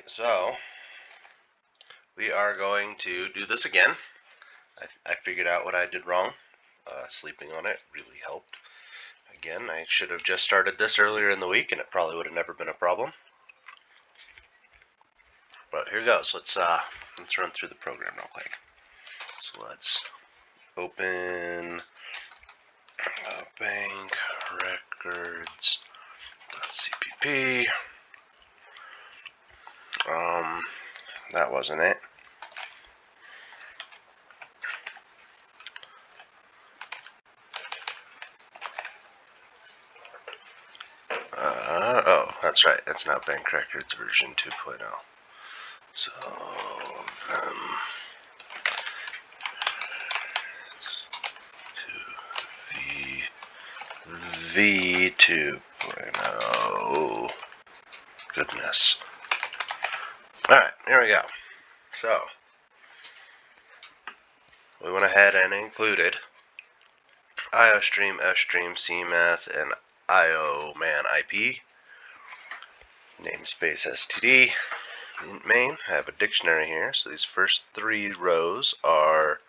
So we are going to do this again. I figured out what I did wrong. Sleeping on it really helped. Again, I should have just started this earlier in the week and it probably would have never been a problem. But here goes. Let's run through the program real quick. So let's open bank records.cpp. That wasn't it. Oh, that's right. That's not bank records version 2.0. So, V2.0. Goodness. Alright, here we go. So, we went ahead and included IOStream, FStream, CMath, and IOMan IP. Namespace STD. In main, I have a dictionary here. So these first three rows are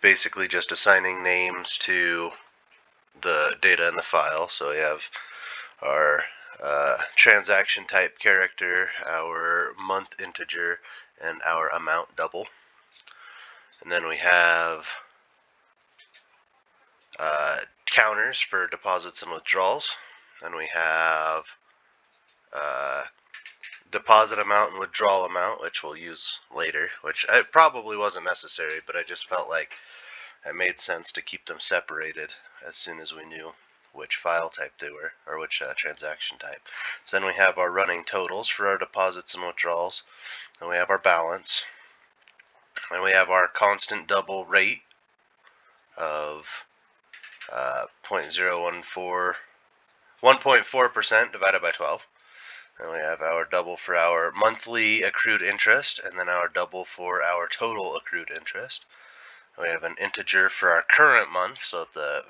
basically just assigning names to the data in the file. So we have our transaction type character, our month integer, and our amount double. And then we have counters for deposits and withdrawals. Then we have deposit amount and withdrawal amount, which we'll use later, which probably wasn't necessary, but I just felt like it made sense to keep them separated as soon as we knew which file type they were, or which transaction type. So then we have our running totals for our deposits and withdrawals. Then we have our balance. And we have our constant double rate of 1.4% divided by 12. And we have our double for our monthly accrued interest, and then our double for our total accrued interest. We have an integer for our current month, so that the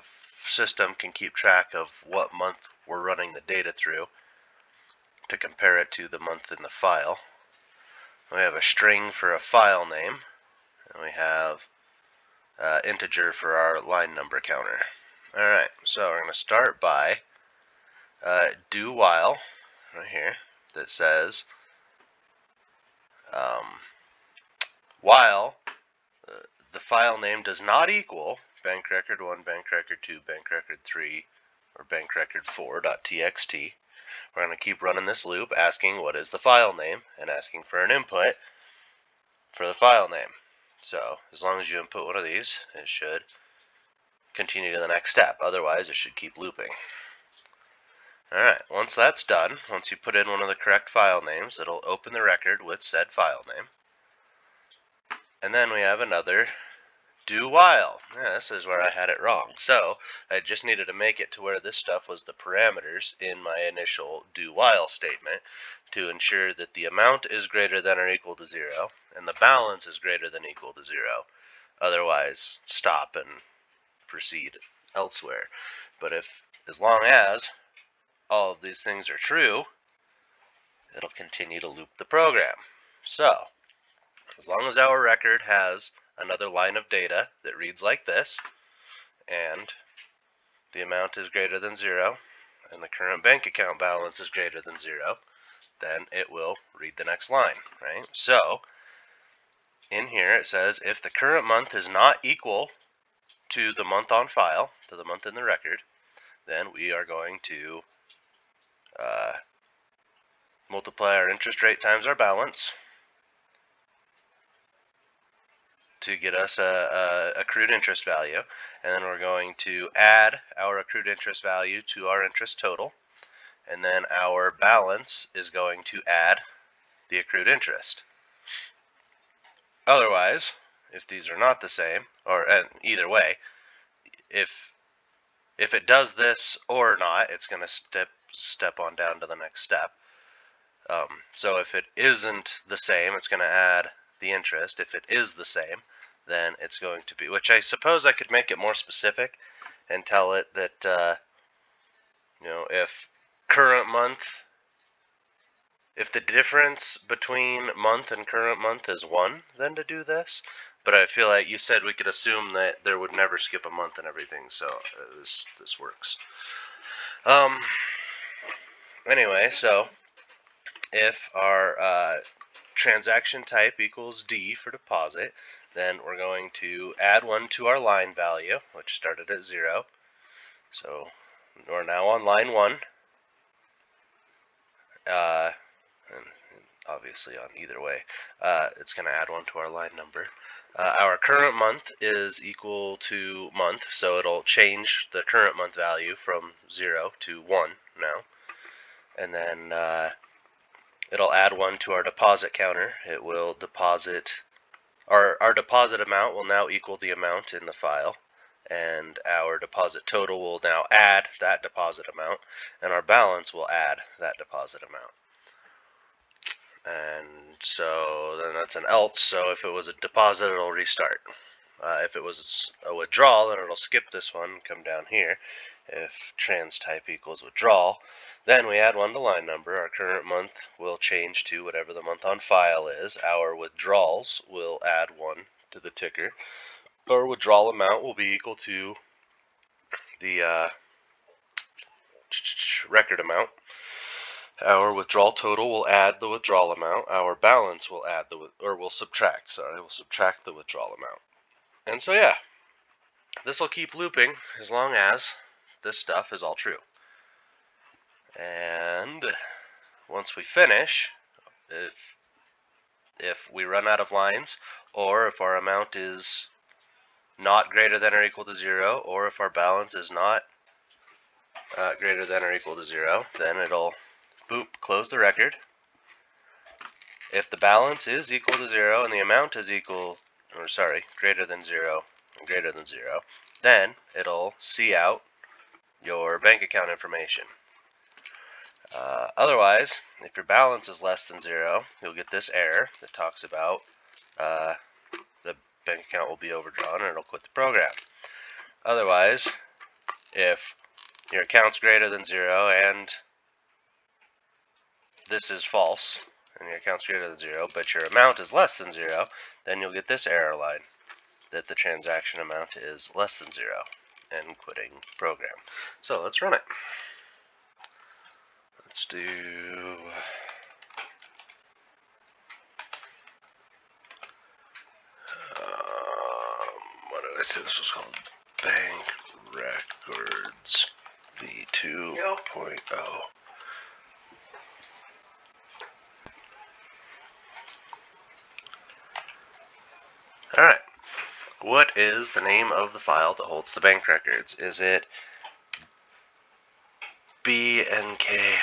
system can keep track of what month we're running the data through to compare it to the month in the file. We have a string for a file name, and we have integer for our line number counter. Alright, so we're going to start by do while right here that says while the file name does not equal bank record 1, bank record 2, bank record 3, or bank record 4.txt. We're going to keep running this loop asking what is the file name and asking for an input for the file name. So as long as you input one of these, it should continue to the next step. Otherwise, it should keep looping. Alright, once that's done, once you put in one of the correct file names, it'll open the record with said file name. And then we have another do while. Yeah, this is where I had it wrong. So I just needed to make it to where this stuff was the parameters in my initial do while statement to ensure that the amount is greater than or equal to 0 and the balance is greater than or equal to 0. Otherwise, stop and proceed elsewhere. But as long as all of these things are true, it'll continue to loop the program. So, as long as our record has another line of data that reads like this, and the amount is greater than 0, and the current bank account balance is greater than 0, then it will read the next line, right? So, in here it says if the current month is not equal to the month on file, to the month in the record, then we are going to multiply our interest rate times our balance to get us a accrued interest value, and then we're going to add our accrued interest value to our interest total, and then our balance is going to add the accrued interest. Otherwise, if these are not the same, or either way, if it does this or not, it's going to step on down to the next step. So if it isn't the same, it's going to add the interest. If it is the same, then it's going to be, which I suppose I could make it more specific and tell it that, if current month the difference between month and current month is 1, then to do this. But I feel like you said we could assume that there would never skip a month and everything, so this works. Anyway, so if our transaction type equals D for deposit, then we're going to add 1 to our line value, which started at 0. So we're now on line 1. And obviously on either way, it's going to add 1 to our line number. Our current month is equal to month, so it'll change the current month value from 0 to 1 now. And then it'll add 1 to our deposit counter. It will deposit, our deposit amount will now equal the amount in the file, and our deposit total will now add that deposit amount, and our balance will add that deposit amount. And so then that's an else, so if it was a deposit, it'll restart. If it was a withdrawal, then it'll skip this one and come down here. If trans type equals withdrawal, then we add 1 to line number. Our current month will change to whatever the month on file is. Our withdrawals will add 1 to the ticker. Our withdrawal amount will be equal to the record amount. Our withdrawal total will add the withdrawal amount. Our balance will add will subtract the withdrawal amount. And so yeah, this will keep looping as long as this stuff is all true. And once we finish, if we run out of lines, or if our amount is not greater than or equal to 0, or if our balance is not greater than or equal to 0, then it'll boop, close the record. If the balance is equal to 0 and the amount is greater than 0 and greater than 0, then it'll see out your bank account information. Otherwise, if your balance is less than 0, you'll get this error that talks about the bank account will be overdrawn and it'll quit the program. Otherwise, if your account's greater than 0 and this is false, and your account's greater than 0, but your amount is less than 0, then you'll get this error line that the transaction amount is less than 0 and quitting program. So let's run it. Let's do what did I say this was called? Bank Records V2.0. Alright, what is the name of the file that holds the bank records? Is it BNK?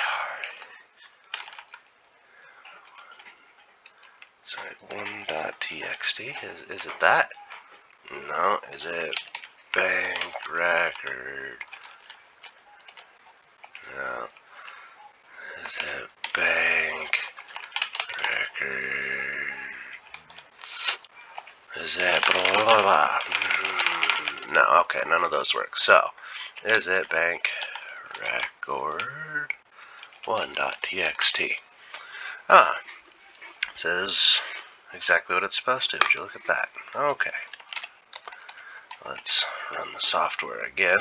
Sorry, 1.txt? Is it that? No, is it bank record? No. Is it bank records? Is it blah blah blah? No, okay, none of those work. So, is it bank record 1.txt? Ah, it says exactly what it's supposed to. Would you look at that? Okay. Let's run the software again.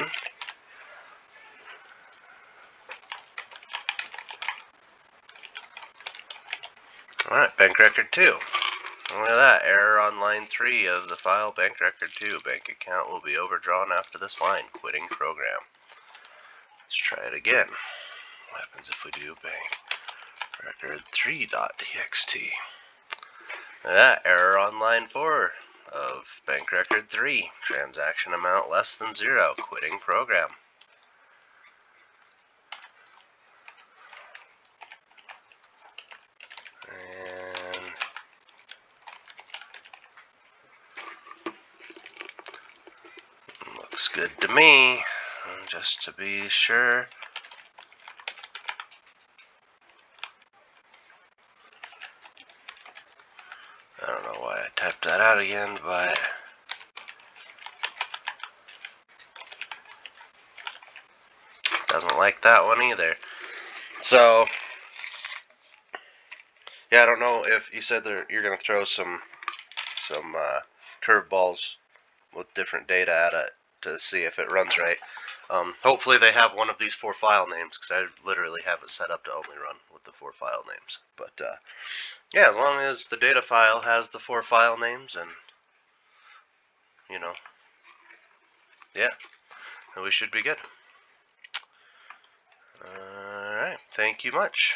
Alright, bank record 2. Look at that, error on line 3 of the file bank record 2. Bank account will be overdrawn after this line. Quitting program. Let's try it again. What happens if we do bank record 3.txt? Look at that, error on line 4 of bank record 3. Transaction amount less than 0. Quitting program. Looks good to me, just to be sure. I don't know why I typed that out again, but doesn't like that one either. So Yeah, I don't know if you said you're going to throw some curveballs with different data at it to see if it runs right. Hopefully they have one of these 4 file names, because I literally have it set up to only run with the 4 file names. But yeah, as long as the data file has the 4 file names, and yeah, then we should be good. Alright, thank you much.